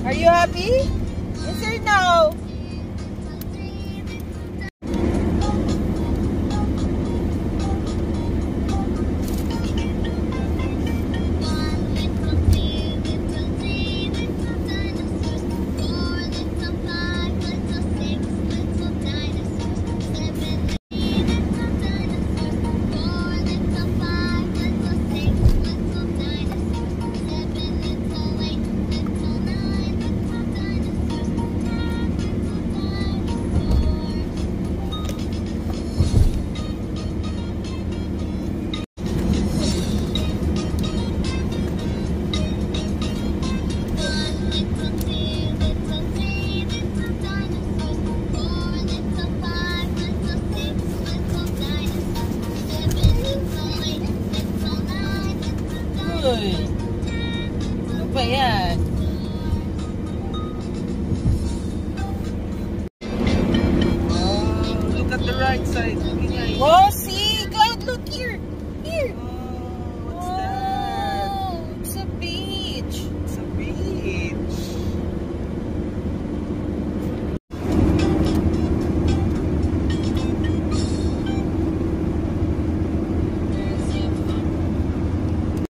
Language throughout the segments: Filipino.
Are you happy? Yes or no? Uy, ano ba yan? Oh, look at the right side. Oh, see? God, look here. Here. Oh, what's that? Oh, it's a beach. It's a beach.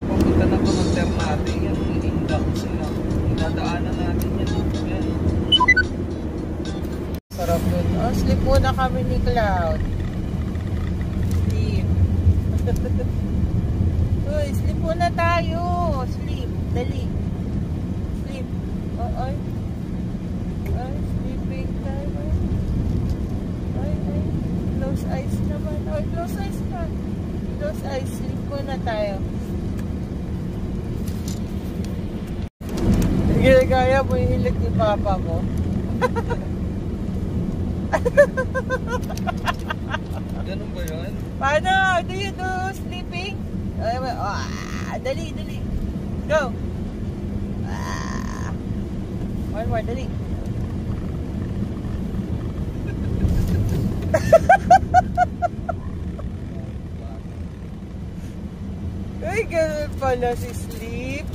Papunta na kumagter natin yan. Iindak sila. Inadaanan natin yan. Yan. Sarap dun. Oh, sleep muna kami ni Cloud. Sleep. Uy, sleep muna tayo. Sleep. Dali. Sleep. Oh, ay. Ay, sleeping time. Ay, ay. Close eyes naman. Ay, close eyes ka. Close eyes. Sleep muna tayo. Ginagaya mo yung hilig ni Papa mo. Ganun ba yun? Paano? Do you do sleeping? Dali, dali. Go. One more, dali. Uy, ganun pala si Sleep.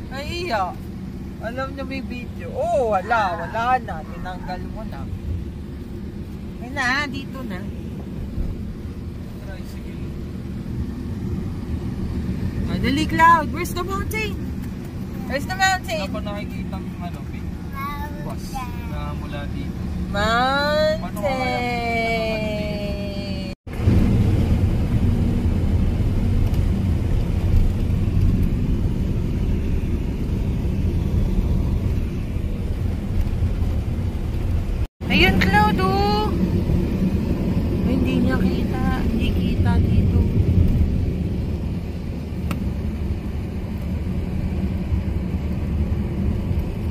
Ay, iya. Alam niya may video. Oh, wala na. Tinanggal mo na. Ay na, dito na. Tricycle. Dali, Cloud. Where's the mountain? Where's the mountain? Wala pa nakikita ang ano, bus na mula dito. Mountain. Ayun, Cloud, oh. Hindi niya kita. Hindi kita dito.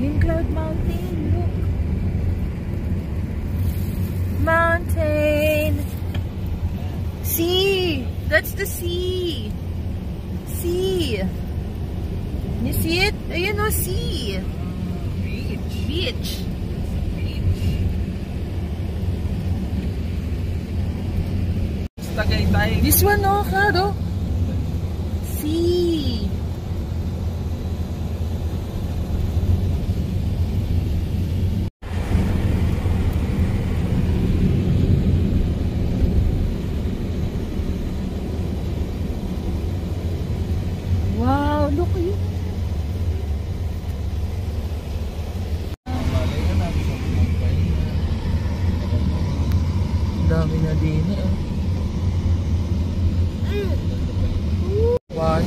Yung Cloud Mountain, look. Mountain. Sea. That's the sea. Sea. You see it? Ayun, oh, sea. Beach. Beach. Tagaytay. This one, oh, Cloud, oh. See. Wow, look at you. Malay na natin. dami na din eh. Wow.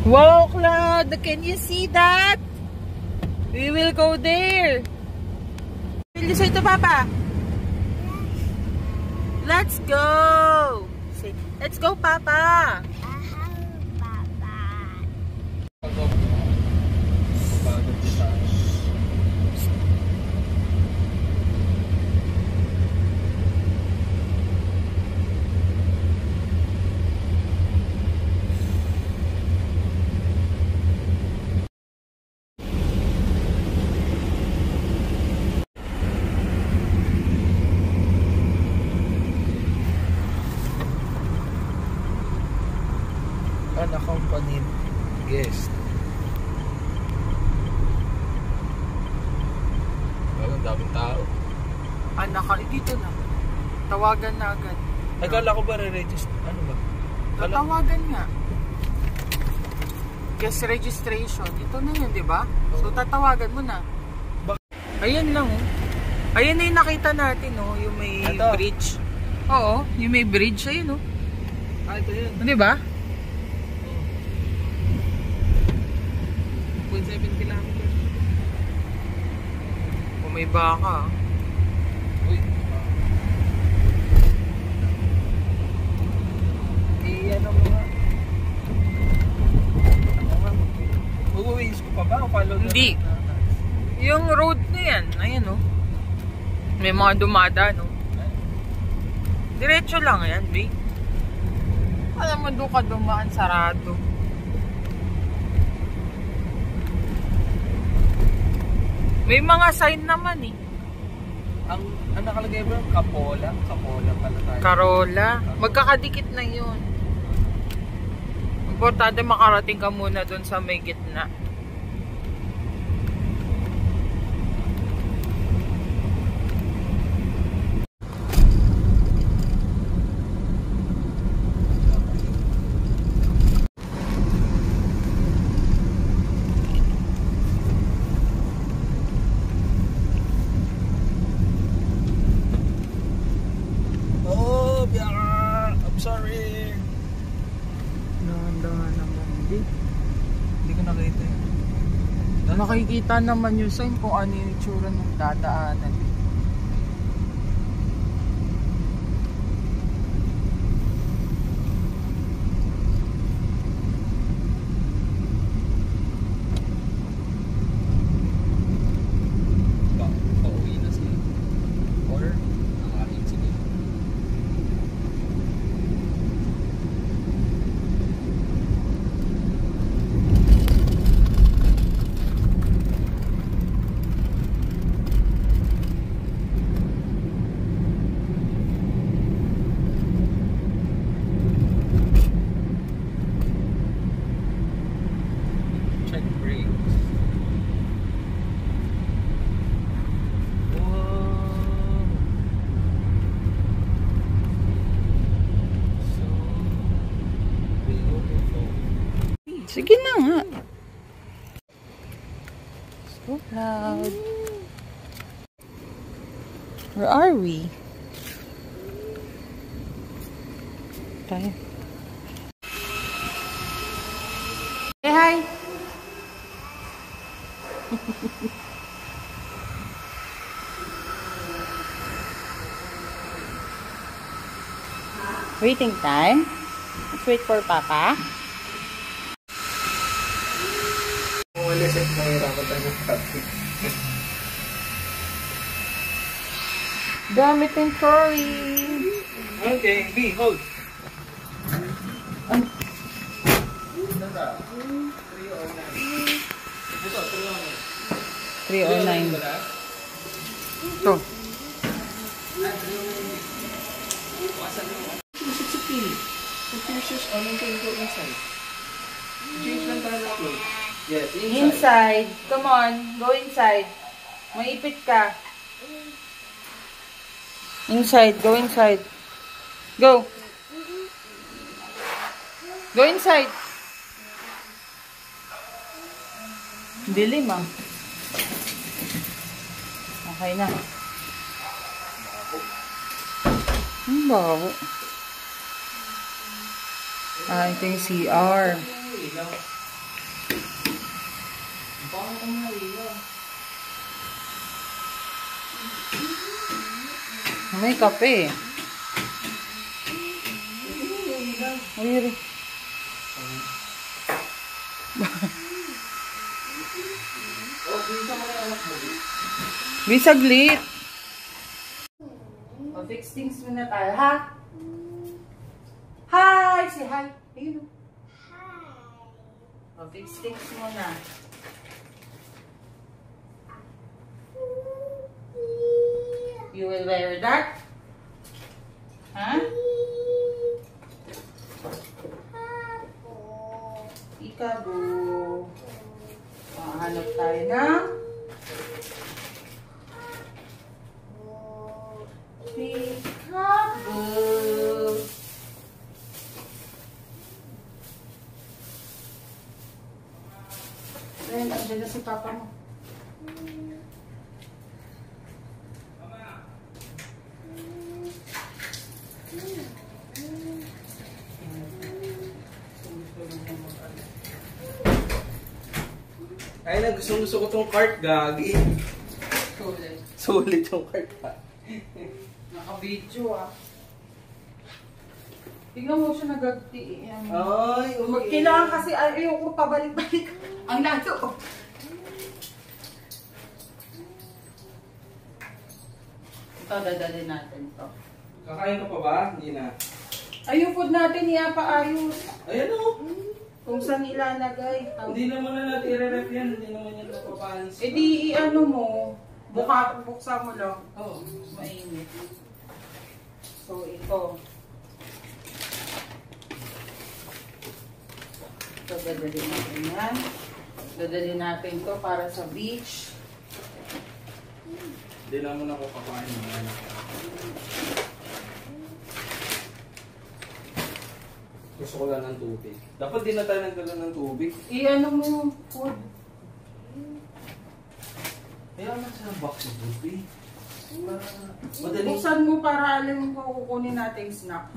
Wow, Cloud! Can you see that? We will go there. Will you say to Papa? Let's go! Say, let's go, Papa! Unaccompanied guest. Ang daming tao. Dito na. Tawagan na agad. Ay, kala ko ba re-register? Ano ba? Tawagan nga. Guest registration. Ito na yun, di ba? So, tatawagan mo na. Ayan lang, oh. Ayan na yung nakita natin, oh. Yung may bridge. Oo, yung may bridge. Ayun, oh. Ah, ito yun. Di ba? 2.7 kilometers. Kung may baka. Uy. Ano mo nga? Uwi-uwis ko pa ba? O follow na? Hindi. Yung road na yan. Ayan, oh. May mga dumada, no? Diretso lang yan, B. Alam mo, doon ka dumaan, sarado. May mga sign naman, eh. Ang nakalagay ba? Kapola? Kapola pala tayo. Carola. Magkakadikit na yun. Importante makarating ka muna doon sa may gitna. Oh, biara! I'm sorry! Dahan-dahan naman, hindi. Hindi ko nakita yun. Makikita naman yung sign kung ano yung itsura ng dadaanan. Pauwi na sila. Or, ang aking sige. Check brakes. Whoa. So beautiful. Sige na nga. So loud. Where are we? Tayo. Say hi. Waiting time. Let's wait for Papa. Kung alis at mahirapan tayo ng traffic. Gamit yung trolley. Okay, B, hold. Ito, 309. Ito. Pictures on and can go inside. Change lang tayo ng clothes. Yes, Inside. Come on. Go inside. Maipit ka. Inside. Go inside. Go. Go inside. Dilim ah. Okay na. Ang baho. Ah, ito yung CR. May kape. Ay, Bisaglit. O, fix things muna tayo, ha? Hi! Say hi. Ayun. Hi. O, fix things muna. You will wear that? Ha? Ikabo. Hanap tayo ng Ikabo. Then, andyan na si Papa mo. Ay na, gusto ko tong cart, gagi. Sulit. Sulit yung cart pa. Naka-video ah. Tingnan mo siya nagagti. Ay, okay. Kailangan kasi ayoko pabalik-balik. Ang lato. Ito, dadalhin natin to. Kakain ka pa ba? Hindi na. Ay, yung food natin, iapa-ayos. Ayan o. Kung saan ilalagay. Hindi naman na natin i-ref yan. Hindi naman yan napapanis. E di, ano mo, buksan mo lang. Oo. Mainit. So, ito. Ito, dadalhin natin yan. Dadalhin natin to para sa beach. Hindi naman ako kakain. Gusto ko lang ng tubig. Dapat din na tayo nagdala ng tubig. I-ano mo yung food. Kaya naman sa box ng tubig. Madali. Buksan mo para alam mo kukunin natin yung snack.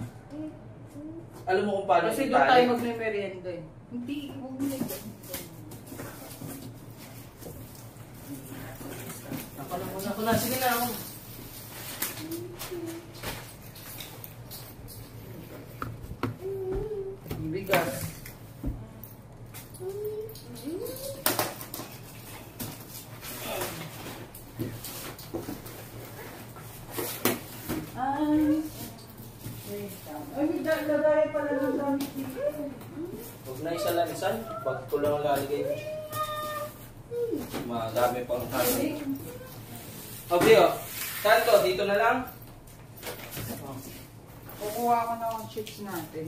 Alam mo kung paano Kasi doon tayo magme-merienda eh. Hindi, huwag mo na ito. Ako na. Sige na ako. Bigas. Ay, lagay pala ng damit dito. Huwag na isa lang isan. Bakit ko lang lalagay mo? Madami pang kanin. Okay o. Saan to? Dito na lang? Kukuha ko na ang chips natin.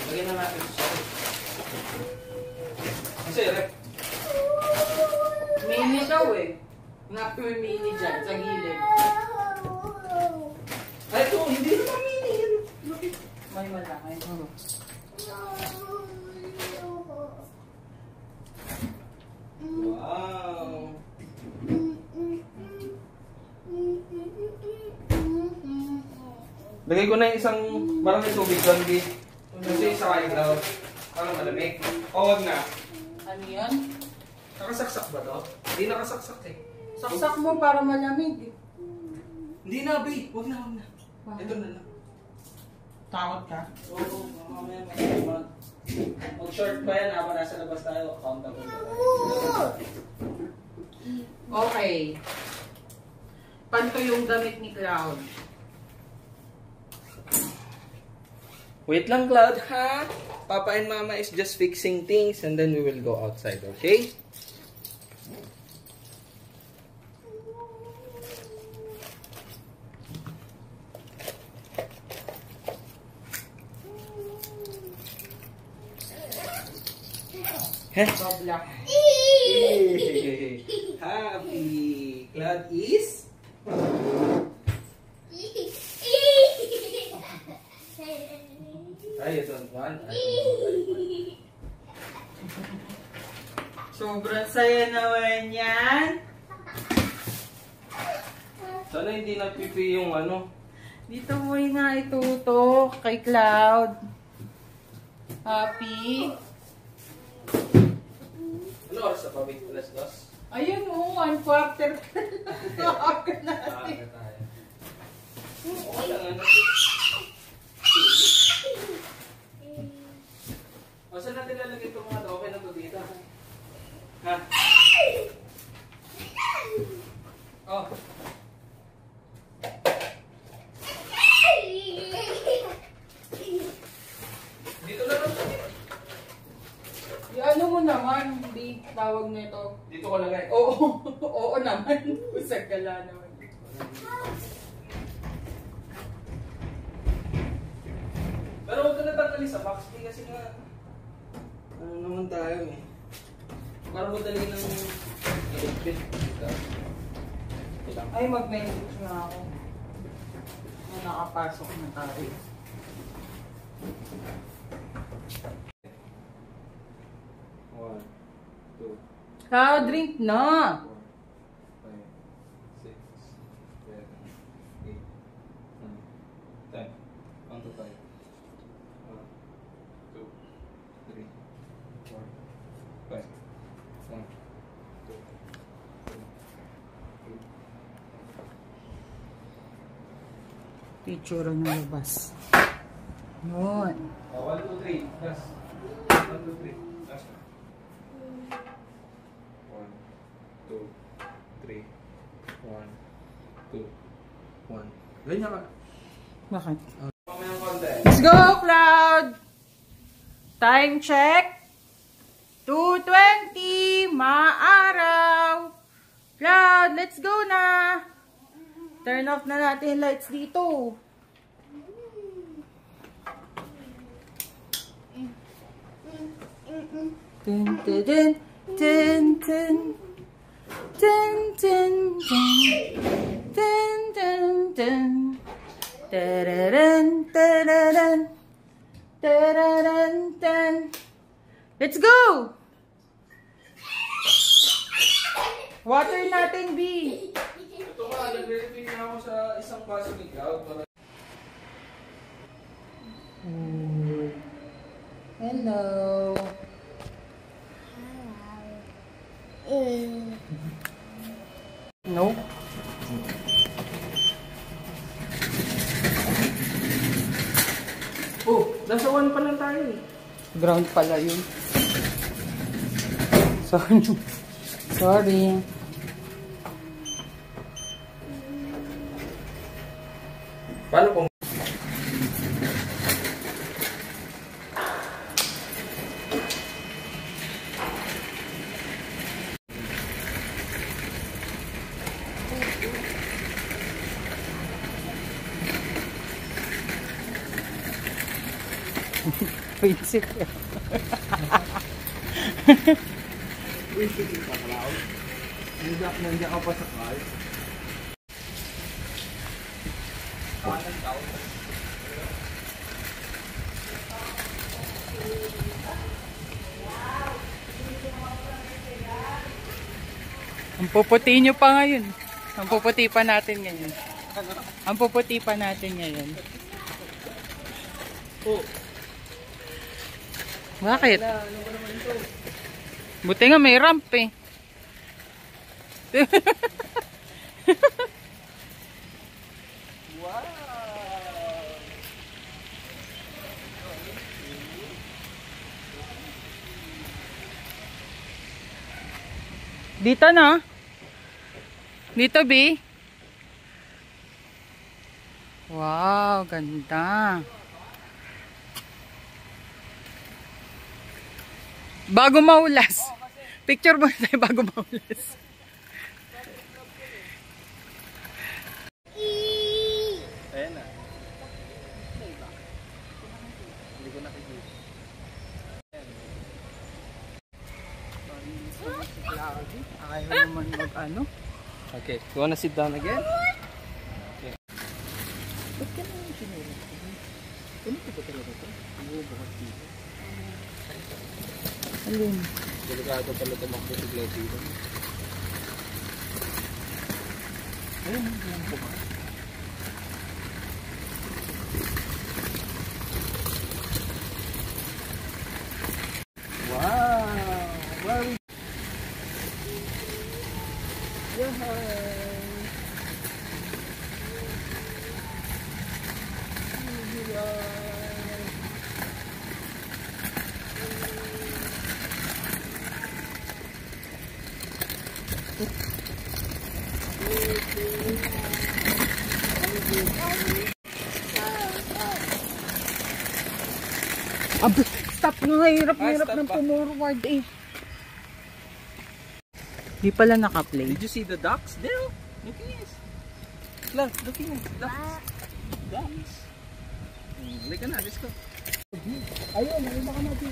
Lagyan na natin sa kasi rep. Mini daw eh. Nga may mini dyan, sa gilid. Ay, ito. Hindi naman mini yan. May malaki. Wow. Lagay ko na yung isang marami tubig doon, Bi. Kasi isa kayo daw. Parang malamig. O, wag na. Ano yan? Nakasaksak ba to? Hindi nakasaksak eh. Saksak mo para malamig. Hindi na, Bi. Wag na, wag na. Bakit? Ito na lang. Takot ka? Oo, mamaya mag-short pa yan habang nasa labas tayo. Accountable pa tayo. Okay. Panto yung damit ni Cloud. Wait lang, Cloud, ha? Papa and Mama is just fixing things and then we will go outside, okay? Dobla. Happy! Cloud is? I don't want. So, Sobrang saya naman yan. Sana hindi napipi yung ano. Dito mo nga itutok kay Cloud. Happy. Ano oras sa pabig? Alas 2? Ayun mo, 1/4. Nakaka na. Okay tayo. Okay lang ano. O saan natin lalagay itong mga okay na to dito? Ha? Oh. Dito na lang. Ano mo naman, hindi tawag nito. Dito ko lagay. Oo, oo naman. Usagala naman. Pero huwag ka na tanggalin sa box. Kasi nga, ano naman tayo eh. Para madali ng electric. Ay, mag-message na ako. Na nakapasok na tayo. One, two, Ka, drink na! 4, 5, 6, 7, 8, 9, 10. 1 to 5. 1, 2, 3, 4, 5. 1, 2, 3, 4. Picture ng labas. Yun. 1, 2, 3. Gas. 1, 2, 3. Gas. 1, 2, 3. 1, 2, 1. Ganyan ka. Bakit? Mamayang konti. Let's go, Cloud! Time check. 2:20. Maaraw. Cloud, let's go na. Turn off na natin yung lights dito. Dun, dun, dun, dun, dun. Dun, dun, dun. Dun, dun, dun. Tararun, tararun. Tararun, dun. Let's go! Water natin, B. Ito nga, nagre-refill na ako sa isang baso ni Cloud. Para... Hello. No? Oh, nasa 1 pa lang tayo eh. Ground pala yun. Sorry. Sorry. Paano kung... Prinsip. Prinsip ka pala ako. Nandiyan ka pa sa car. Kanan tao. Ang puputi nyo pa ngayon. Ang puputi pa natin ngayon. Ang puputi pa natin ngayon. Oh. Bakit? Buti nga may ramp eh. Wow! Dito na. Dito, B. Wow, ganda. Bago maulas. Picture mo tayo bago maulas. Ayan na. Hindi ko nakikita. Ayaw naman mag-ano. Okay, you wanna sit down again? Okay. Ba't ka naman sinulog? Ano ko ba talaga ito? Bubuhat dito. Alin? Delikado pala tumakbo-sigla dito. Ayun, yan po ba? Wow! Wow! Stop nga, hirap ng pumorward eh. Di pala naka-play. Did you see the ducks? There! Look at this! Look at this! Ducks! Halika na, let's go. Ayun, ay baka natin.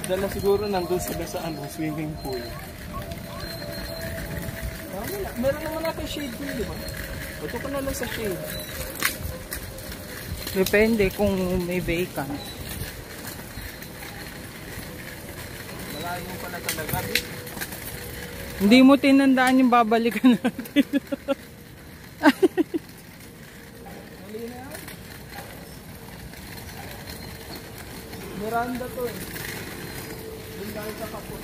Dala siguro nandun sila sa swimming pool. Meron naman natin shade dun, di ba? Ito ka na lang sa shade. Depende kung may vacant. Malayo mo pala talaga. Hindi mo tinandaan yung babalikan natin. Mali na yan. Miranda to eh. Doon dahil sa kapot.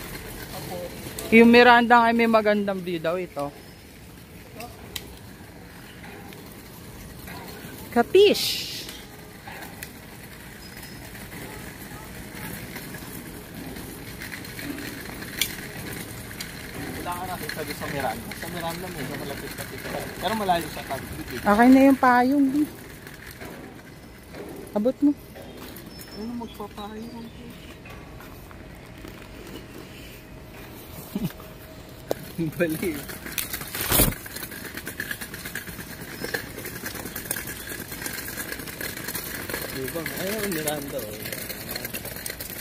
Yung Miranda ay may magandang view daw ito. Kapish! Kailangan natin sabi sa Miranda. Sa Miranda medyo malapit-lapit. Pero malayo sa kapit. Akin na yung payong. Abot mo. Ano magpapayong? Bali. Diba? Ayun ang Miranda.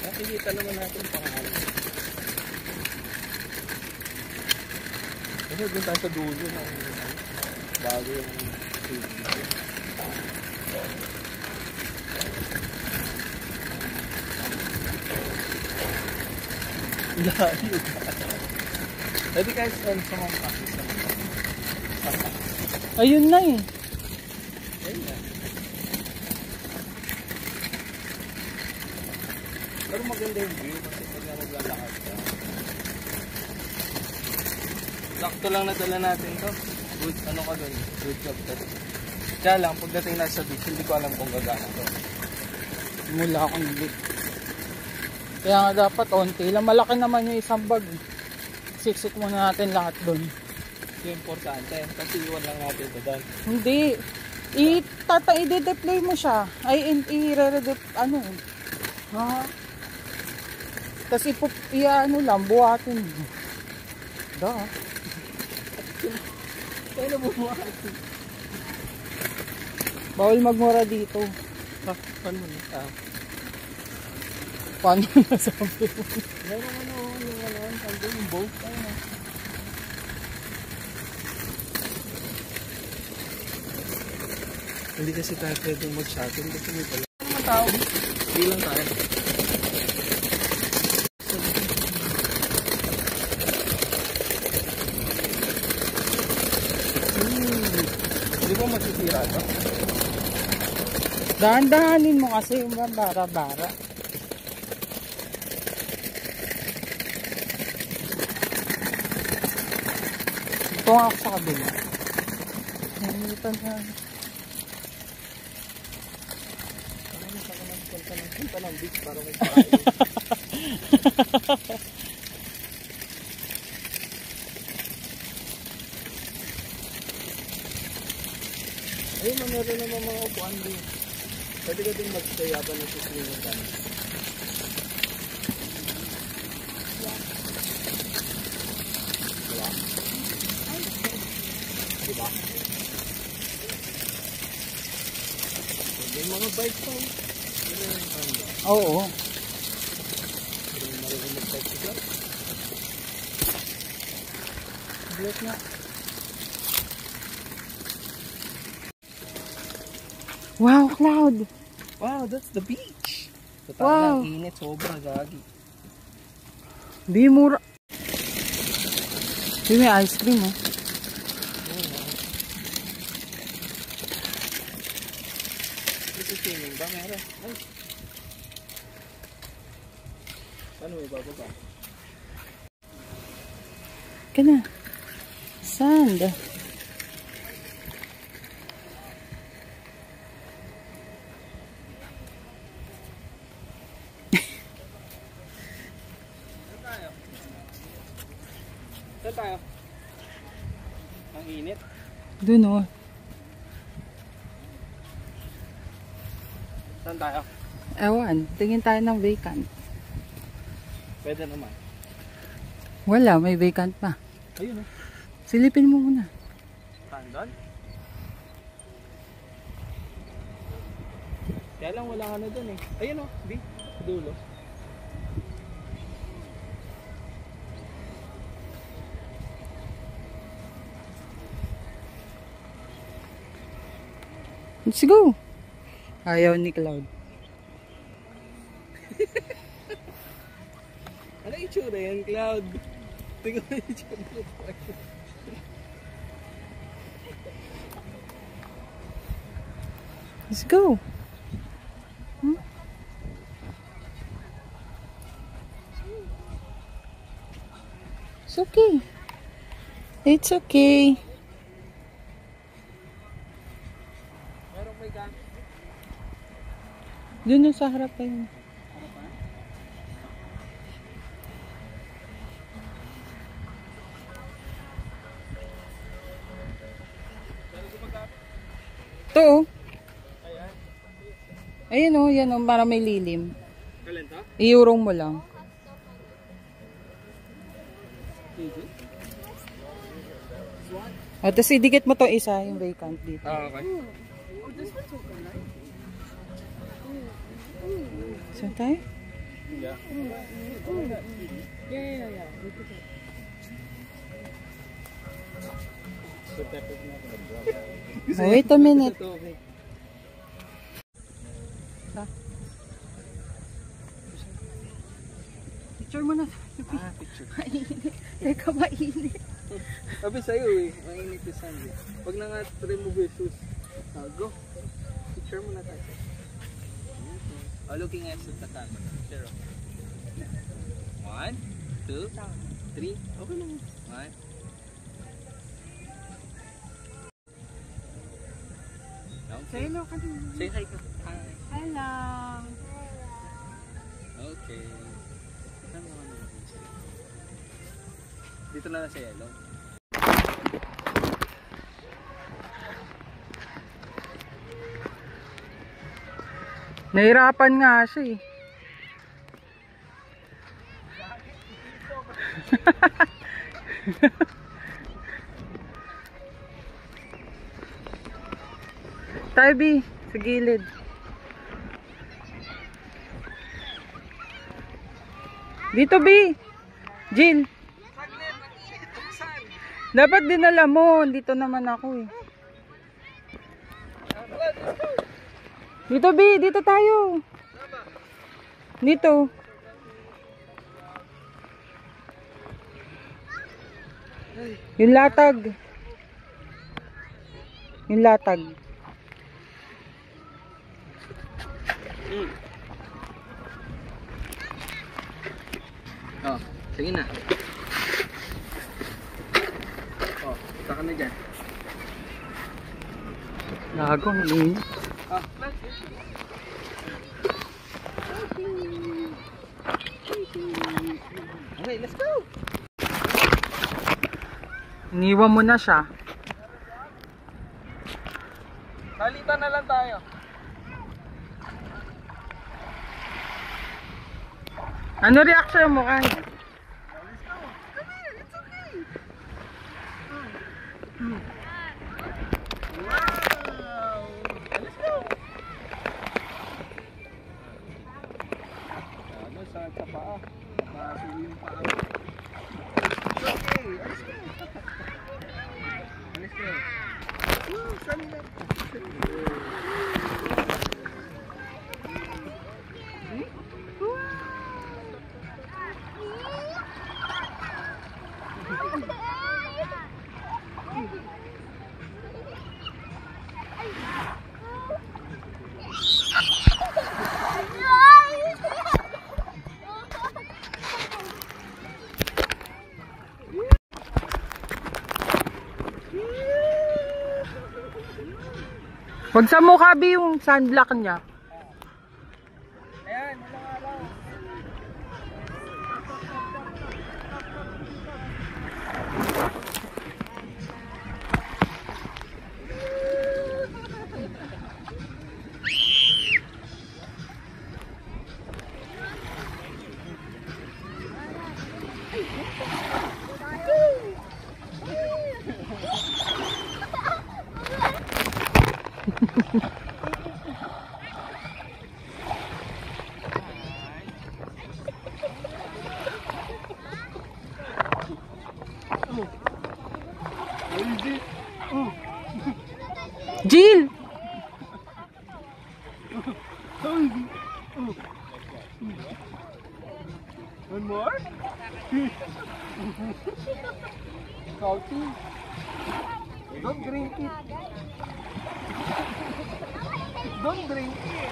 Nakikita naman natin pangalan. Kasi doon tayo sa dulo ng bago yung layo. Pwede kayo sa mga pakis. Ayun na eh. Ayun na. Pero maganda yung view kasi pag naglalakad ka. Sakto lang nadala natin to. Good, ano ka dun? Good job to. Kaya lang, pagdating na sa beach, hindi ko alam kung gagana to. Mula akong lit. Kaya nga dapat onti lang. Malaki naman yung isang bag. Siksik muna natin lahat dun. Ito yung importante. Kasi iwan lang natin ito doon. Hindi. I-de-deploy mo siya. Ay, ano. Ha? Tapos ano lang, buhatin mo. Da. Kaya na buhatin. Bawal magmura dito. Paano mo na? Paano nasabi mo? Meron yung boat tayo na. Hindi kasi tayo pwedeng mag-shuttle kasi may pala. Ano mga tao? Hindi lang tayo. Hindi mo masisira ito? Dahan-dahanin mo kasi yung bara-bara. Ito nga ako sa kabila. Nangilitan na. Punta ng beach para may parain. Ayun, meron naman mga upuan din. Pwede ka din mag-stay habang nagsuswimming ka. Diba? Yung mga bike pa. Oo. Black na. Wow, Cloud. Wow, that's the beach. Total Wow. lang, init, sobra, gagi. Di mura. Di may ice cream, oh. Ito swimming ba? Meron. Ay. Ano may bababa? Ka na. Sand. Saan tayo? Ang init. Doon, oh. Saan tayo? Ewan, tingin tayo ng vacant. Pwede naman. Wala, may vacant pa. Ayun oh. Silipin mo muna. Saan doon? Kaya lang wala ka na doon eh. Ayun oh, di. Dulo. Let's go. Ayaw ni Cloud. Ano itsura yan, Cloud? Tingnan mo yung itsura. Let's go. It's okay. It's okay. Merong may gan. Doon sa harap pa yun. Ito, oh. Ayan, oh. Yan, oh. Para may lilim. Kalenta? Iurong mo lang. O, tapos idikit mo to isa, yung vacant dito. Ah, okay. Saan tayo? Yeah. Oh, wait a minute. Picture mo na. Ah, picture. Teka, mainit. Sabi sa'yo eh, mainit yung sand eh. Pag nanga-trim mo besos, go. Picture mo na tayo. Oh, looking at the camera. Picture. 1, 2, 3. Okay lang. 1. Say hello ka din. Say hi ka. Hi. Hello. Okay. Saan naman naman sa'yo? Dito na lang sa yellow. Nahirapan nga siya eh. Tayo, B, sa gilid. Dito, B. Jill. Dapat dinala mo. Dito naman ako eh. Dito, B. Dito tayo. Dito. Yung latag. Yung latag. Oh, sige na. Oh, saka na dyan. Gago, ang linis. Ah, okay, let's go. Iniwan mo na siya. Salitan na lang tayo. Ano reaction mo kanya? Ano sa paa? Masuwi yung paa. Okay, alis ko. Alis ko. Saan na? Huwag sa mukha, Bi, yung sunblock niya. Ayan, walang araw. Jill! One more? Salty. Don't drink it. Don't drink it.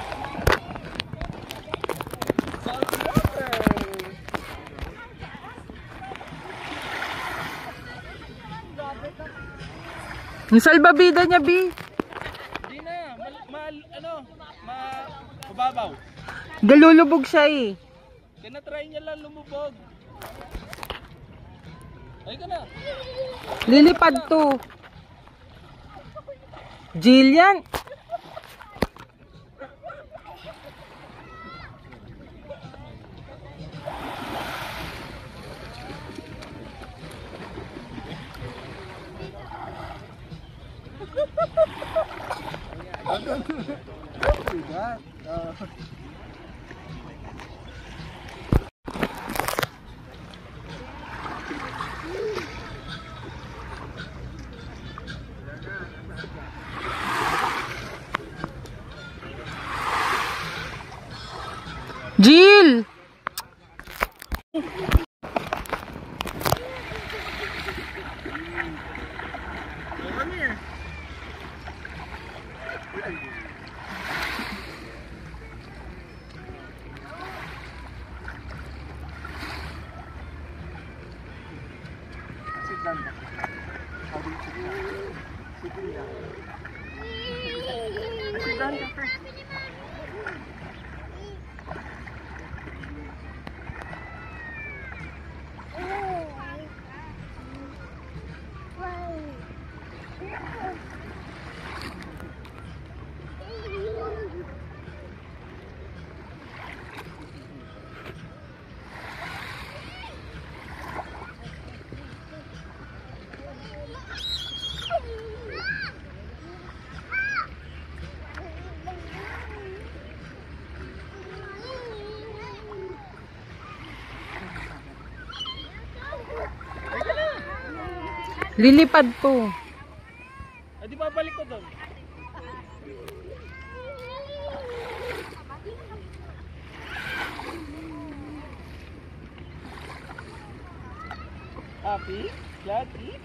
Salty water. Yung salbabida niya, Bi. Hindi na. Mababaw. Galulubog siya eh. Tinatry niya lang lumubog. Ay ka na. Lilipad to. Jill yan. Jill! Come here. Sit down. How do you sit down? Sit down. Sit down ka first. Lilipad to. Ah, di ba balik ko doon? Happy? Happy?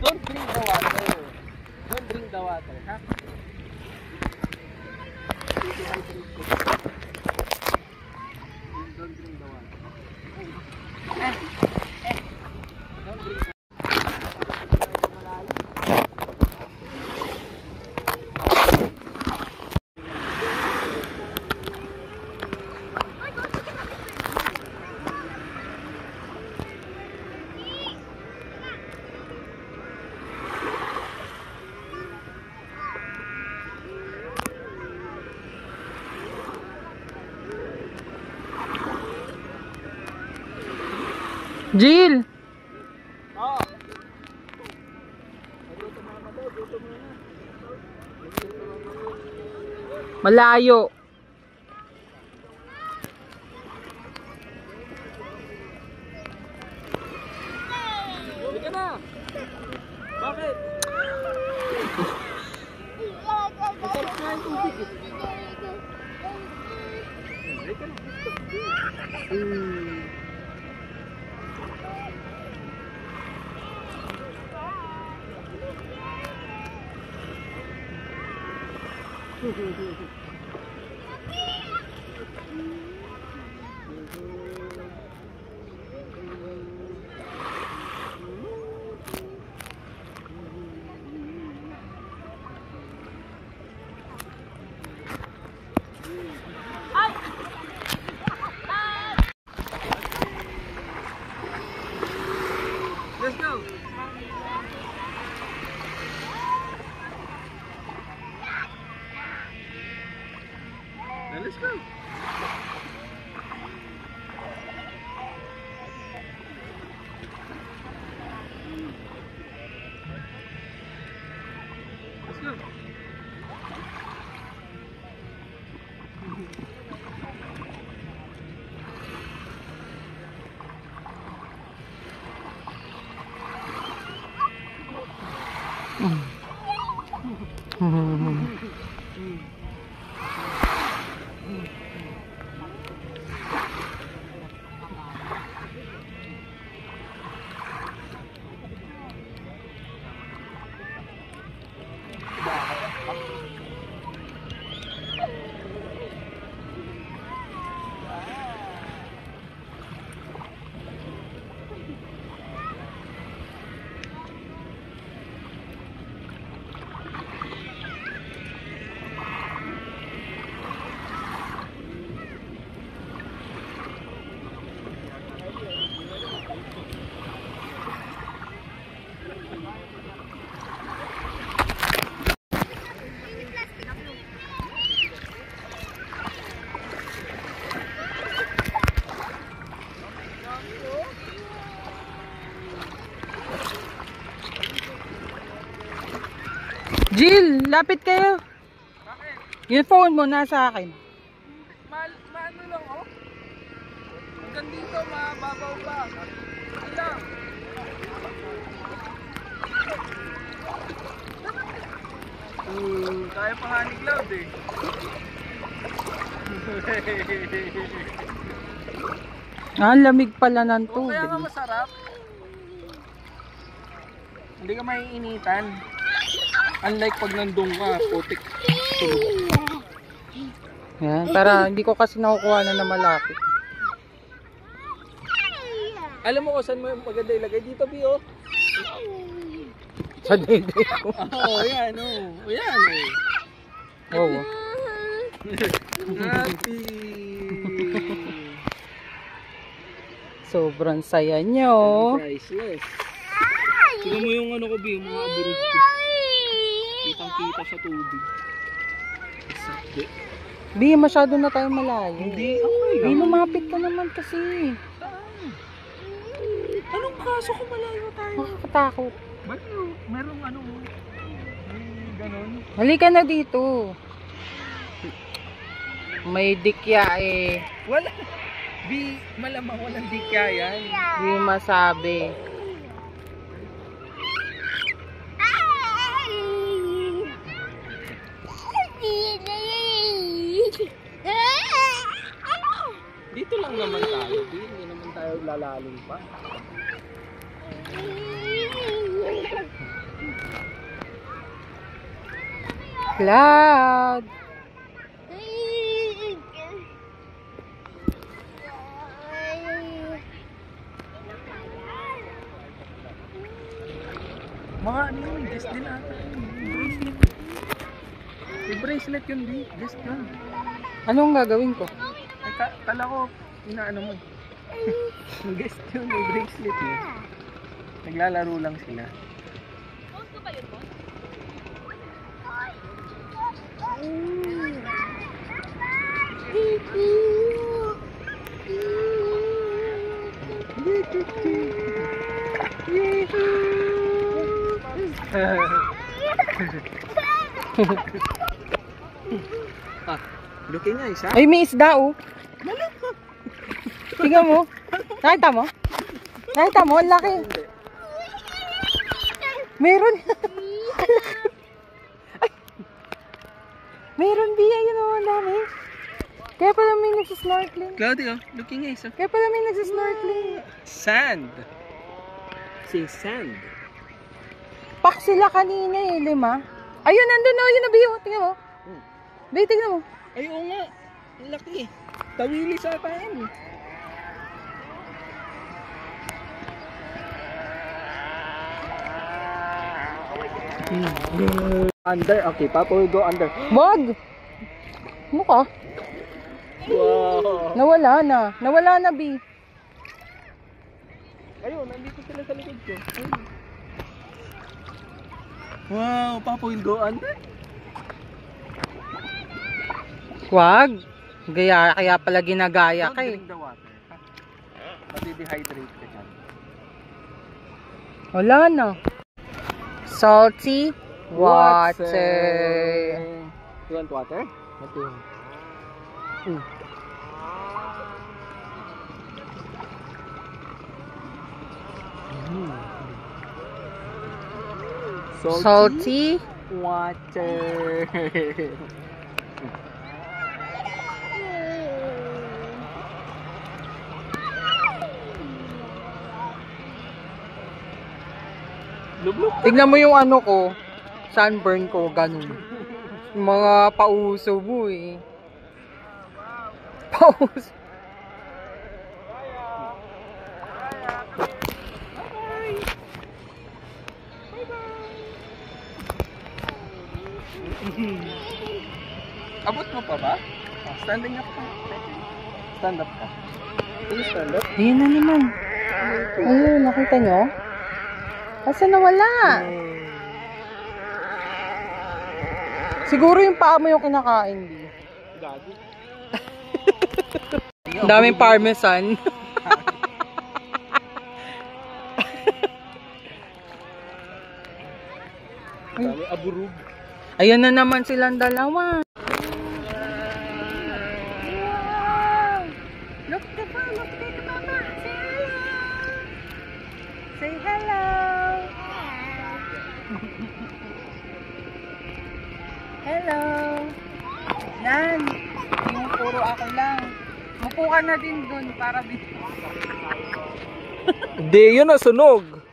Don't drink the water. Don't drink the water, ha? Don't drink the water. Don't drink. Jill! Oh. Dito mama daw, dito muna. Malayo. Halika na. Bakit? Masarap na yung tubig eh. Halika na. Let's go. Let's go. Jill, lapit kayo. Bakit? Yung phone mo nasa akin. Maano lang oh. Hanggang dito, mababaw pa. Sige lang. Kaya pa nga ni Cloud eh. Ah, lamig pala ng O kaya tubig. nga masarap. Hindi ka maiinitan. Unlike pag nandun ka, putik. Tulog. Yan, para hindi ko kasi nakukuha na malapit. Alam mo kung saan mo maganda ilagay? Dito, Bio. Sa dede ko. Oo, yan o. Yan o. Oo. Happy. Sobrang saya nyo. Priceless. Tignan mo yung ano ko, Bio, mga aburod ko. Kitang-kita sa tubig. Sakti. Bi, masyado na tayo malayo. Hindi, okay Bi, lang. lumapit ka naman kasi. Anong kaso kung malayo tayo? Nakakatakot. Ba't yun? Merong ano, may ganon? Halika na dito. May dikya eh. Wala. Di, malamang walang dikya yan. Hindi masabi. Dito lang naman tayo. Hindi naman tayo lalalim pa. Cloud. Mga ano yun, guest din ata yun. Bracelet. May bracelet yun, di. Guest yun. Anong gagawin ko? Ay, kala ko, inaano mo. May guest yun, may bracelet yun. Naglalaro lang sila. Ah, looking nga isa. Ay, may isda oh. Tingnan mo. Nakita mo? Nakita mo? Ang laki. Meron. Ay. Meron biya yun oh. Ang dami. Kaya pala may nagsisnorkeling. Claudio, looking nga isa. Kaya pala may nagsisnorkeling. Sand. Say sand. Pak sila kanina eh, 5. Ayun, nandun oh. Yun na biyo. Tingnan mo. Biyo, tingnan mo. Ay, oo nga. Ang laki. Tawili sa tayo. Under. Okay, Papa will go under. Wag! Ano ka? Wow. Nawala na. Nawala na, Bi. Ayun, nandito sila sa likod ko. Ayun. Wow, papawildoan. Wag. Kaya pala ginagaya Don't ka eh. drink the water. Mati-dehydrate ka dyan. Wala na. Salty water. You want water? Ito. Salty water. Lublok. Tignan mo yung ano ko, sunburn ko, ganun. Yung mga pauso mo eh. Pauso. Abot mo pa ba? Oh, standing up ka. Stand up ka. Can you stand up? Ayan na naman. Ayun, nakita nyo? Kasi nawala. Siguro yung paa mo yung kinakain, di. Gago. Ang daming parmesan. Dami aburug. Ayan na naman silang dalawa. Look at the mama. Look at the mama. Say hello. Hello. Yan. Yung puro ako lang. Mupo ka na din dun para dito. Hindi, yun na sunog.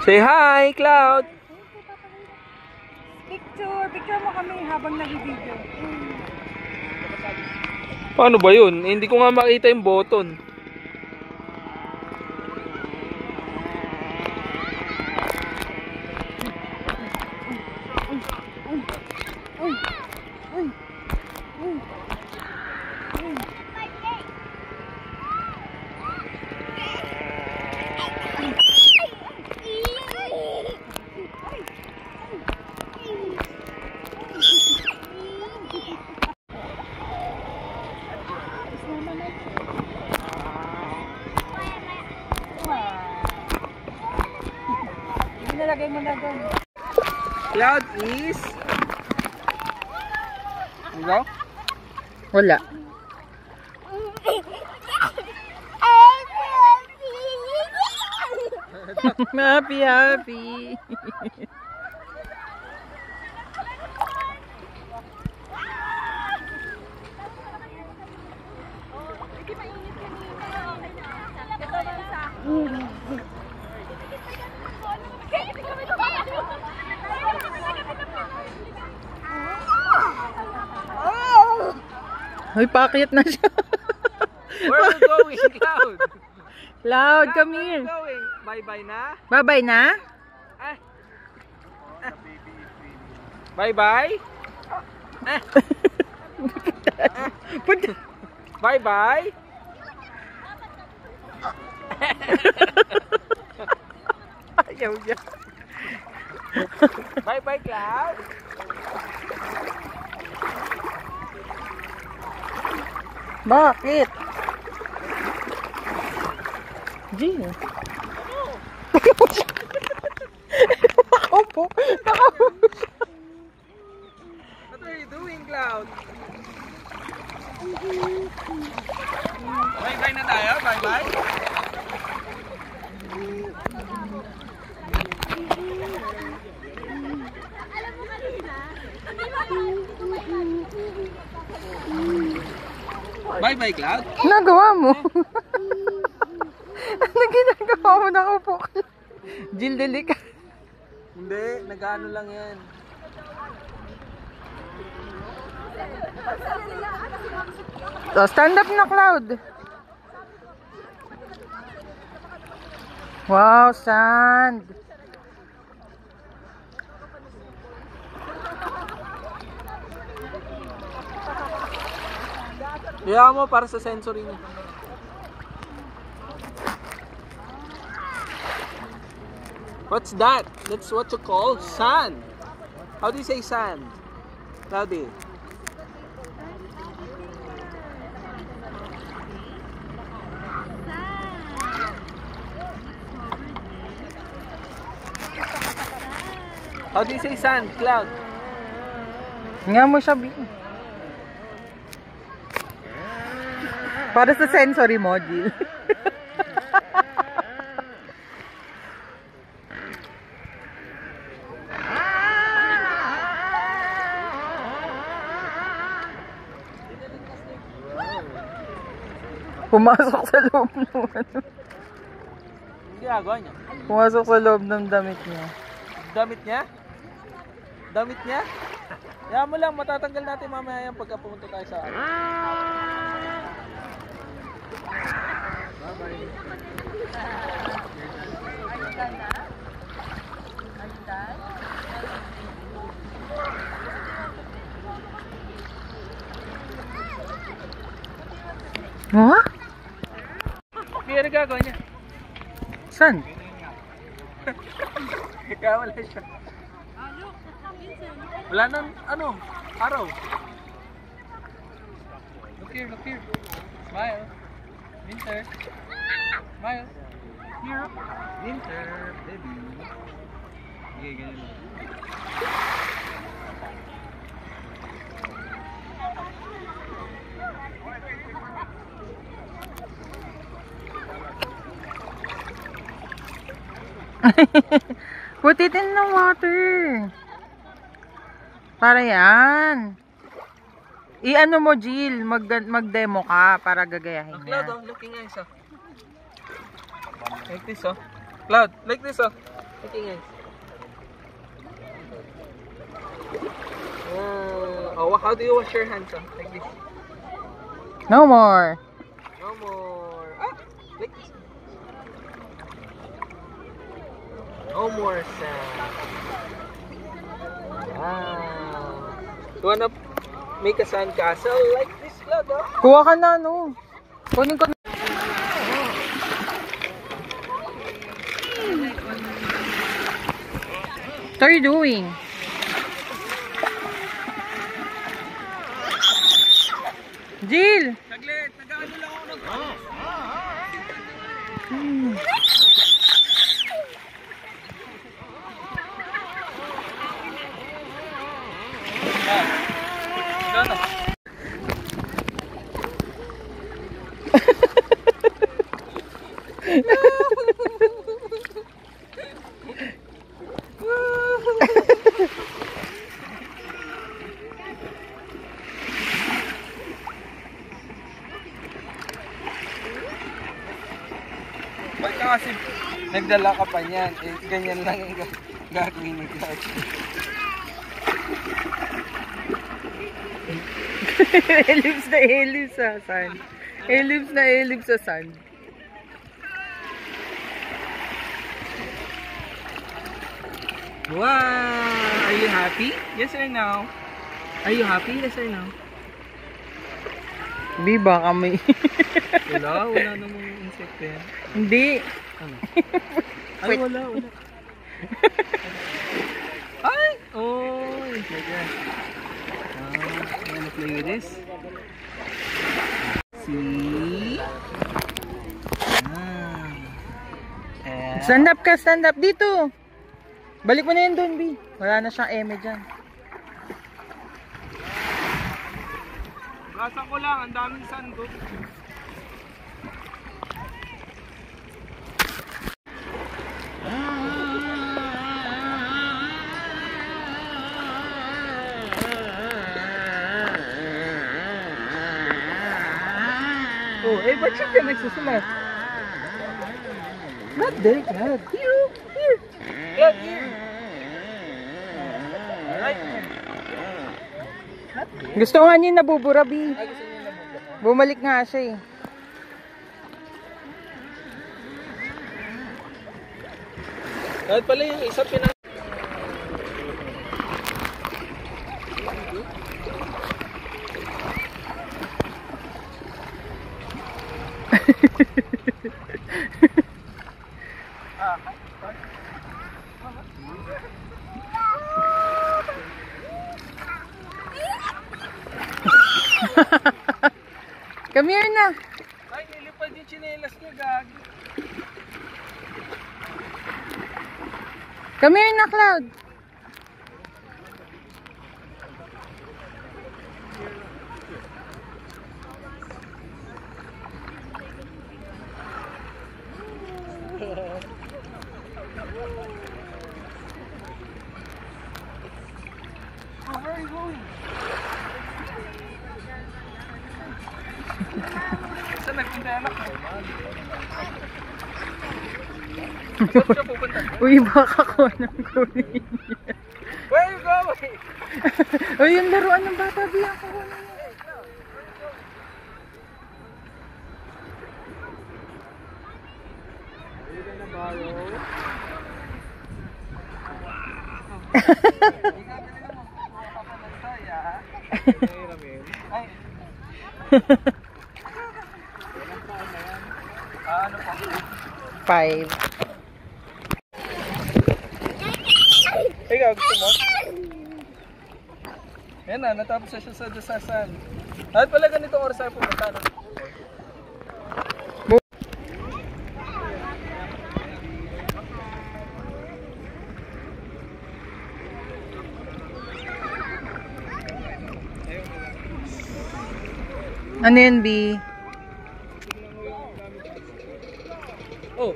Say hi, Cloud! Picture mo kami habang nag-video. Paano ba yun? Hindi ko nga makita yung button. Nilagay mo na doon. Cloud is... Ano? Wala. Happy. Hoy, paakyat na siya. Where are we going, Cloud? Cloud, come Where here. are we going? Bye-bye na? Bye-bye na? Ah. Bye-bye? Bye-bye? Ayaw niya. Bye-bye, Cloud? Bakit? Gino. Nakaupo. What are you doing, Cloud? Bye-bye na tayo? Bye-bye? Bye-bye, Cloud? Nagawa mo. Ano ginagawa mo? Nakaupo ka. Jill, dali ka. Hindi, nag-ano lang yan. So, stand up na, Cloud. Wow, sand. Kaya mo para sa sensory niya. What's that? That's what you call sand. How do you say sand? Cloudy. How do you say sand, Cloud? Nga mo siya, B. Para sa sensory mo, Jill. Pumasok sa loob ng ano. Hindi ginagawa niya. Pumasok sa loob ng damit niya. Damit niya? Damit niya? Kaya mo lang, matatanggal natin mamaya yan pagka pumunta tayo sa ano. Huh? Kaya nagagawa niya. Saan? Kaya wala siya. Wala nang ano, araw. Look here, look here. Smile. Winter. Smile. Here. Winter, baby. Okay, ganyan lang. Put it in the water. Para yan. I-ano mo, Jill, mag-demo ka para gagayahin Cloud, niya. oh, looking eyes, oh. Like this, oh. Cloud, like this, oh. Looking eyes. Oh, how do you wash your hands, oh? Like this. No more. No more. Ah, like this. No more sand. Wow. You wanna make a sand castle like this, Cloud, oh? Kuha ka na, no? Kunin ko na. What are you doing? Jill! Saglit, nag-ano lang ako ng... No. Ba't ka kasi nagdala ka pa niyan? Eh, ganyan lang yung gagawin ni Cloud. Ellipse na ellipse sa sand. Ellipse na ellipse sa sand. Wow! Are you happy? Yes or no? Are you happy? Yes or no? Di baka may... Wala namang insect yan. Hindi. Ano? Ay, wala. Ay! Oh! Like that. You wanna play with this? See? Stand up ka, stand up. Dito. Balik mo na yan doon, B. Wala na siyang eme dyan. Gasan ko lang, ang daming sand ko. Oh, eh, ba't siya ka nagsusulat? Not there, Cloud. Here. Cloud, here. Alright. Gusto nga niya nabubura, B. Ay, gusto niya na Bumalik nga siya eh. Kahit pala yung isa pinang... Come here na. Ay, nilipad yung chinelas niya, gagi. Come here na, Cloud. Where are you going? Saan nagpunta anak mo? Saan siya pupunta? Uy, baka ko nang kunin niya. Where are you going? Uy, yung laruan ng bata, biyak ko kunin niya. Are you gonna borrow? Ano pa? 5. Ikaw, gusto mo? Yan na, natapos na siya sa dasasan. At pala ganitong oras ay pumunta na. Ano yun, B? Oh.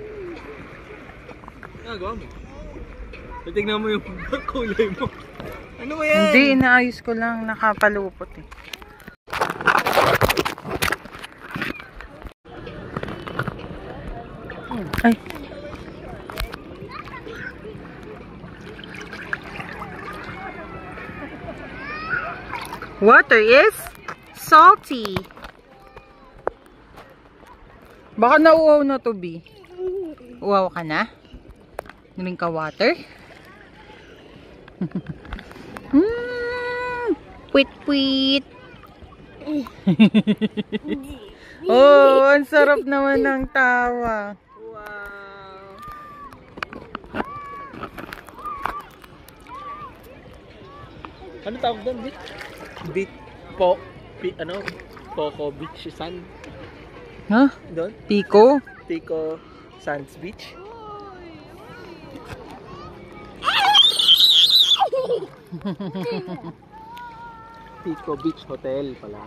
Nagawa mo. Tignan mo yung kulay mo. Ano ba yan? Hindi, inaayos ko lang. Nakapalupot eh. Ay. Water is salty. Baka nauuhaw na to, B. Uhaw ka na? Naming ka water? Pwit-pwit. Oh, ang sarap naman ng tawa. Wow. Ano tawag doon, Bit? Bit po, ano? Poco Beach Sand. Huh? Doon? Pico? Pico Sands Beach. Pico Beach Hotel pala.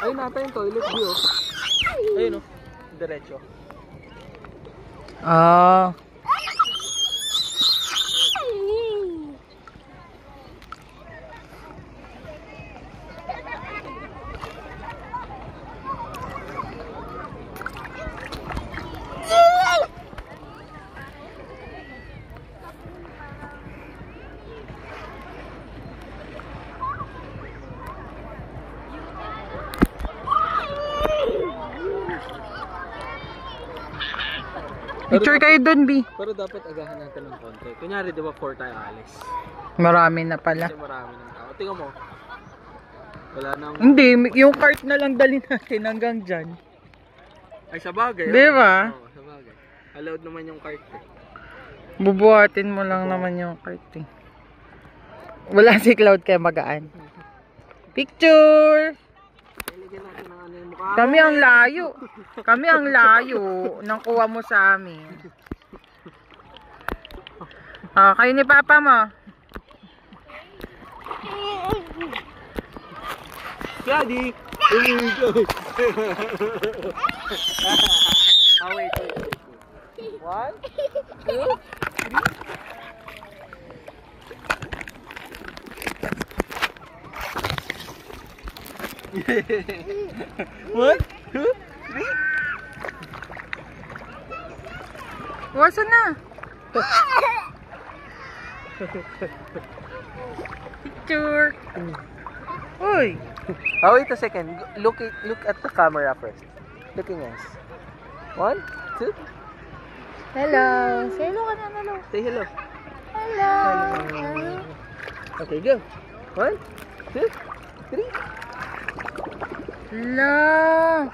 Ayun nata yung toilet view. Ayun o. Diretso. Ah. Picture kayo dun, B. Pero dapat agahan natin ng konti. Kunyari, di ba 4 tayo alis? Marami na pala. Kasi marami ng tao. Tingnan mo. Wala nang... Hindi, yung cart na lang dali natin hanggang dyan. Ay, sa bagay. Di ba? Oo, sa bagay. Allowed naman yung cart eh. Bubuhatin mo lang naman yung cart eh. Wala si Cloud kaya magaan. Picture! Ilagyan natin ng ano yung mukha. Kami ang layo. Kami ang layo nang kuha mo sa amin. Ah, kayo ni Papa mo. Daddy! Ah, wait. 1, 2, 3. 1, 2, 3. Wasa na. Picture. Uy. Oh, wait a second. Look at the camera first. Looking nice. 1, 2. Hello. Say hello ka na, hello. Say hello. Hello. Okay, go. 1, 2, 3. Hello.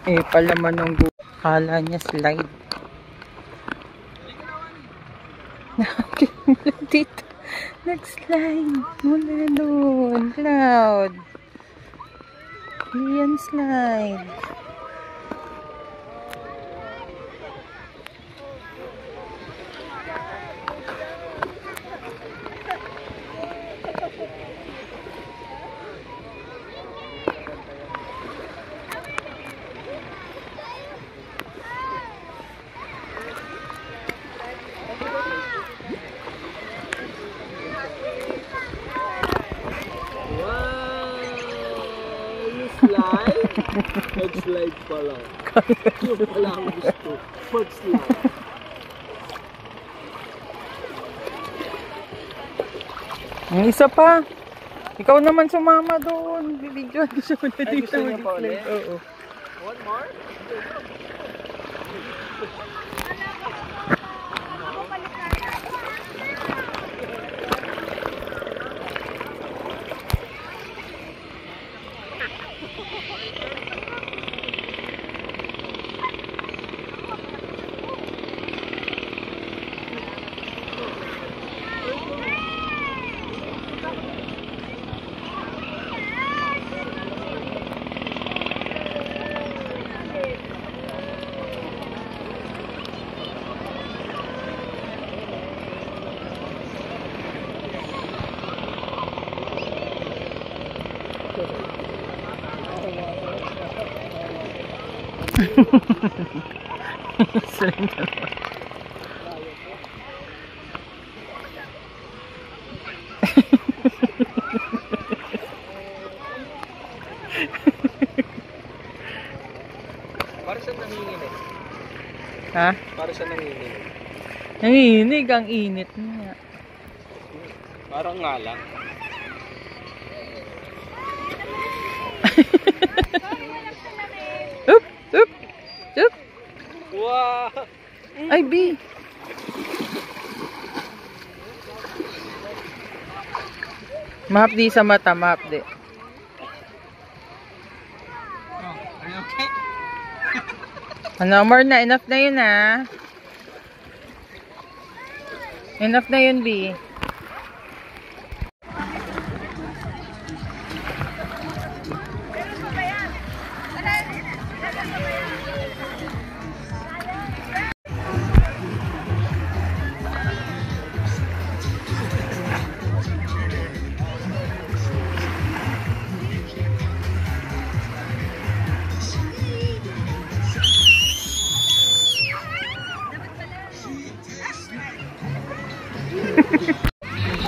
Eh, palaman ng kala niya slide. Dito. Nag-slide. Mula doon. Cloud. Yan slide. Slide? Mag-slide pala. Yung pala ang gusto. Mag-slide. Ang isa pa. Ikaw naman sumama doon. Bibidyoan ko siya na dito. Gusto niya pa ulit? Oo. One more? Para sa nanginginig. Ha? Para sa nanginginig. Nanginig ang init niya. Parang nga lang. Oop! Oop! Oop! Wow! Ay, B! Mahapdi sa mata, mahapdi. Oh, are you okay? Ano, more na. Enough na yun, ha? Enough na yun, B.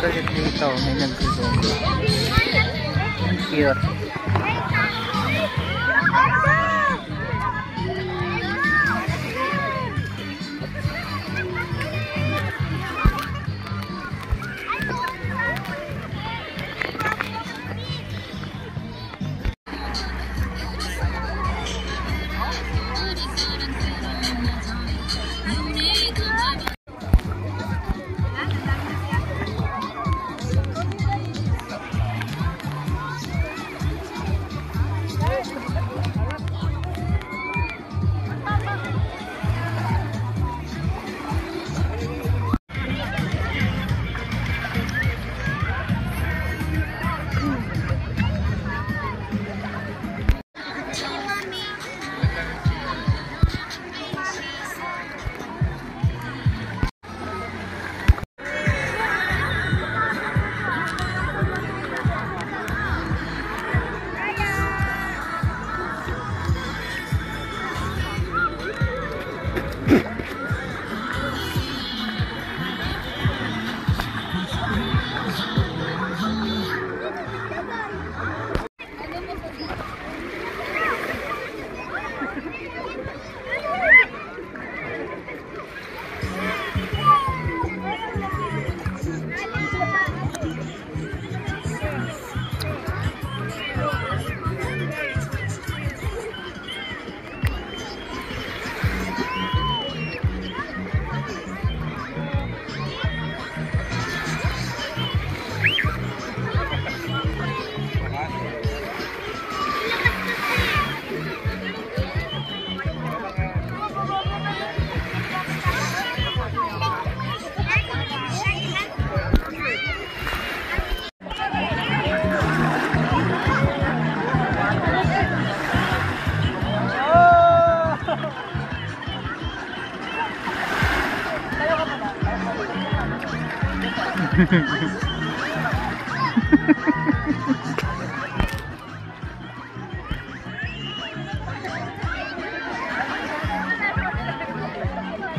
Kulit dito, may nagsigaw. Ang cute.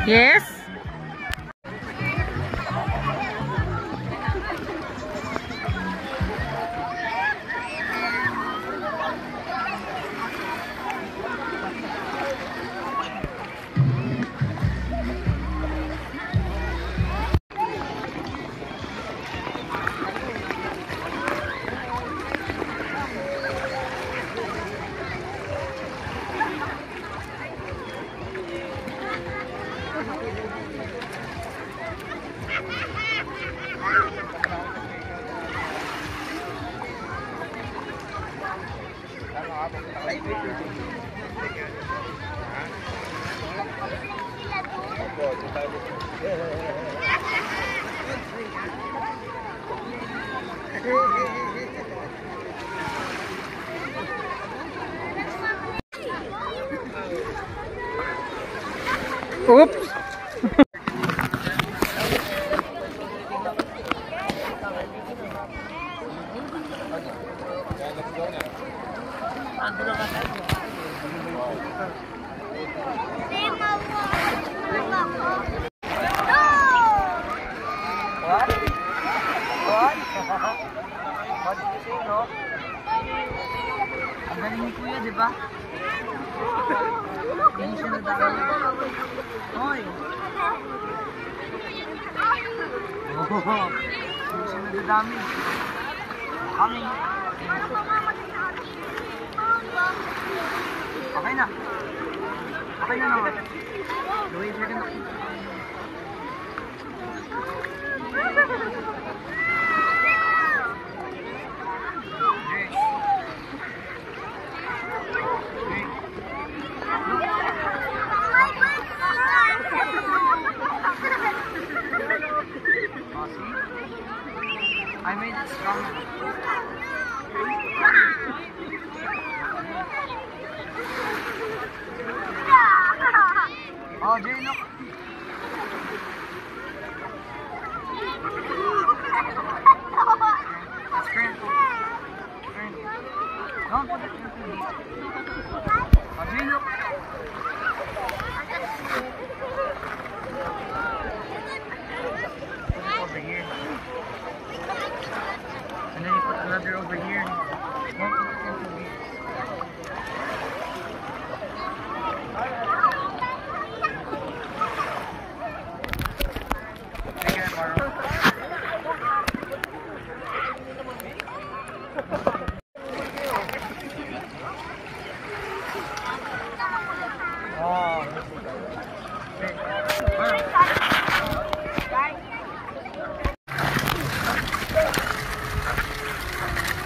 Yes? Oops. What? What? What did you say, no? Ang galing ni Kuya, di ba? Hindi siya nadami. Hoy! Hindi siya nadami. Kami. Okay na. Okay na naman. Gawin siya ka na. I made it strong. Oh, Jay, look. Turn. Don't put it in the TV. Oh, Jay, look. Put it over here. And then you put another over here. Don't put it in the TV. Take it, Maro. Oh. Okay.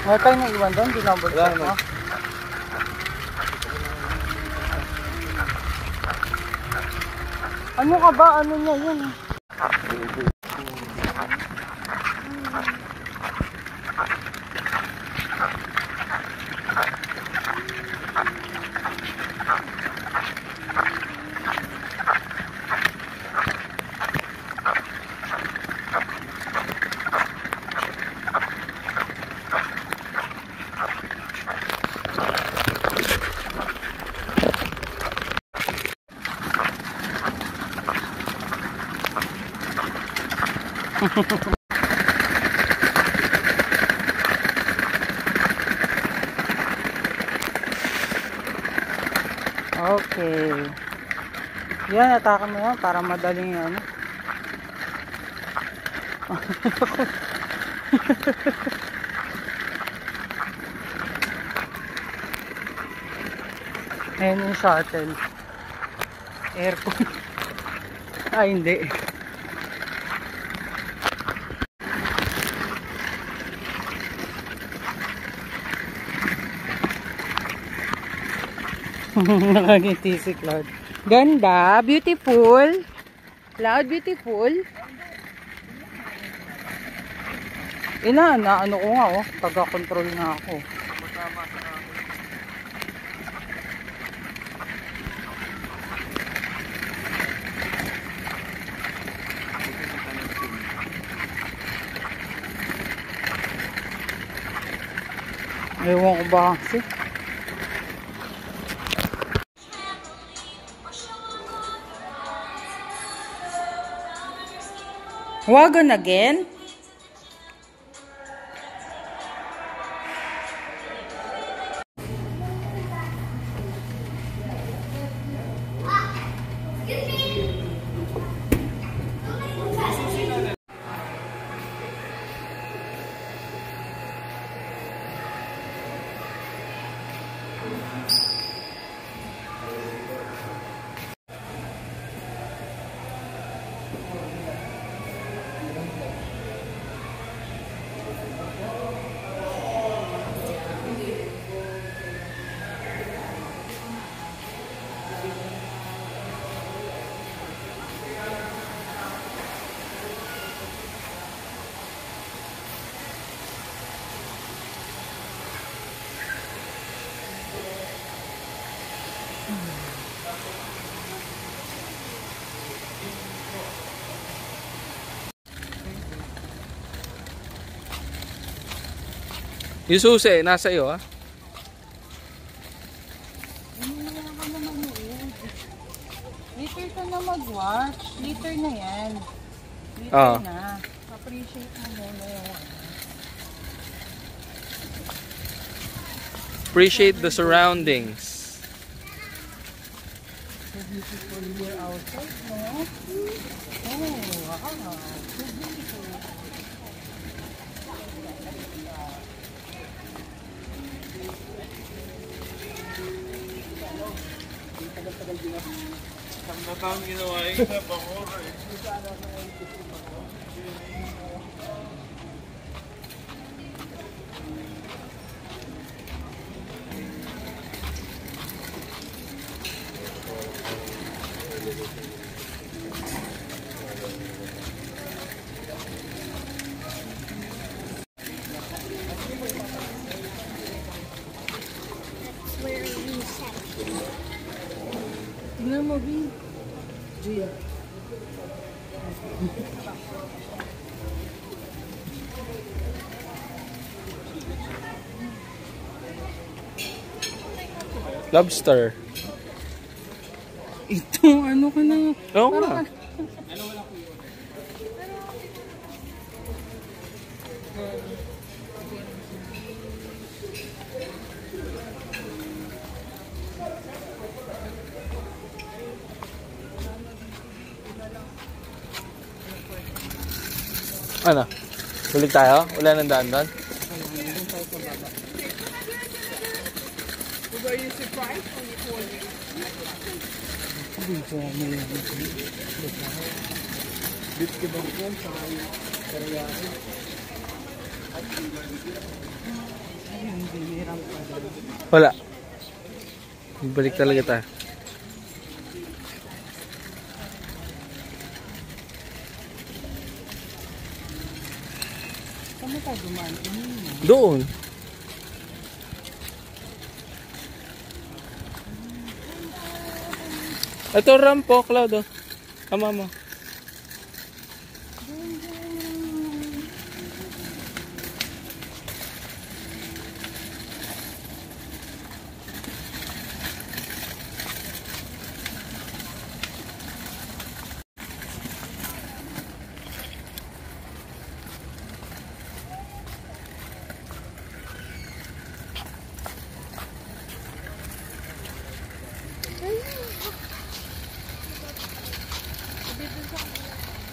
Wala tayo nang iwan doon, di number set mo. Ano ka ba? Ano niya yun? Okay. Yan, atakan mo yan para madaling ano. Ayan yung shuttle. Airport. Ay, hindi. Nakangiti si Cloud. Ganda, beautiful. Cloud, beautiful. Ano ko nga, oh. Taga-control na ako. Ewan ko ba kasi. Wagon again? Yung susi, nasa iyo ha? Later ka na mag-watch. Later na yan. Later na. Appreciate mo muna yung Appreciate the surroundings. so beautiful here outside, no? Oh, wow. So beautiful. Ang ginawa yung napamura eh. Tingnan mo, B. Gia. Lobster. Ito, ano ka na? Oo nga. Ano? Balik tayo? Wala nang daan doon? Were you surprised when you told me? Dito may dito ba yan sa karayari? Hindi hirang pa doon. Wala. Balik talaga tayo. Saan mo tayo dumaan? Doon. Ito rampo, Cloud. Tama mo.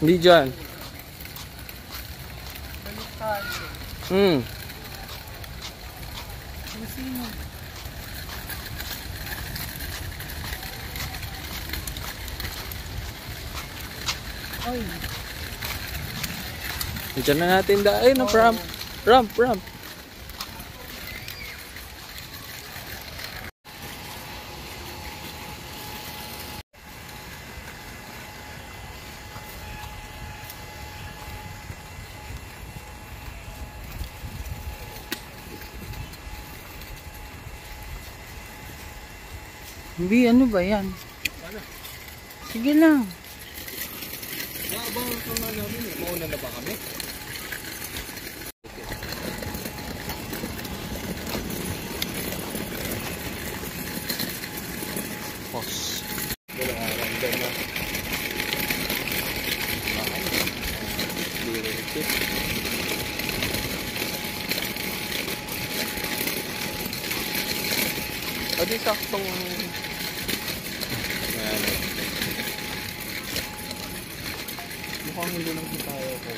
Hindi dyan. Balik tayo. Sino? Ay. Diyan na natin dahil na ramp. Ramp. Hindi, ano ba yan? Sige lang. Maabangan ka nga namin eh. Mauna na ba kami? isip. O di saktong mukhang hindi lang tayo ko.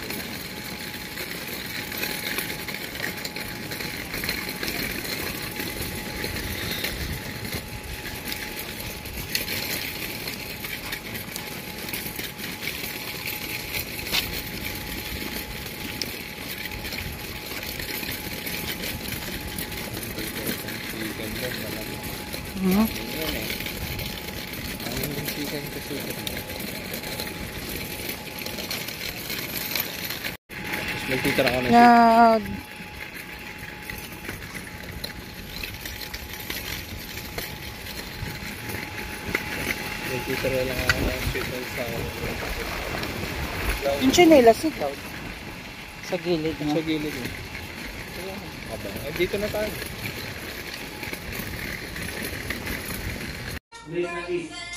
Nagtitira ka na siya. Nagtitira lang ako ng sweet sa Yung chinelas ikaw. Sa gilid na. Sa gilid eh. Dito na tayo. Late na 8.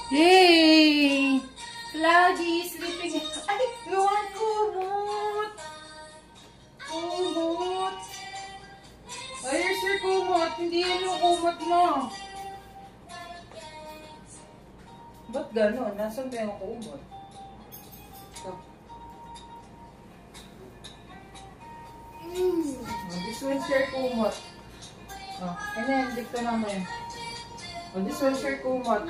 Yay! Cloudy sleeping. Ay, luwan kumot. Kumot. Ay, sir, kumot. Hindi yan yung kumot mo. Ba't gano'n? Nasaan ba yung kumot? Ito. This one, sir, kumot. Oh, ano yan? Dito naman. Oh, this one, sir, kumot.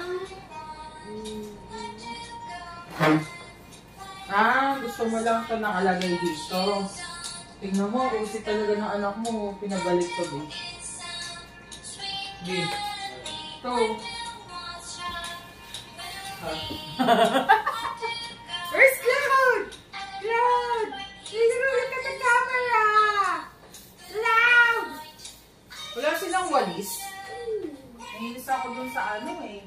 Gusto mo lang ito nakalagay dito. Tingnan mo, usi talaga ng anak mo, pinabalik ko din. Din. Ito. Where's Cloud? Cloud! Dito na look at the camera! Cloud! Wala silang walis. Nainis ako dun sa ano eh.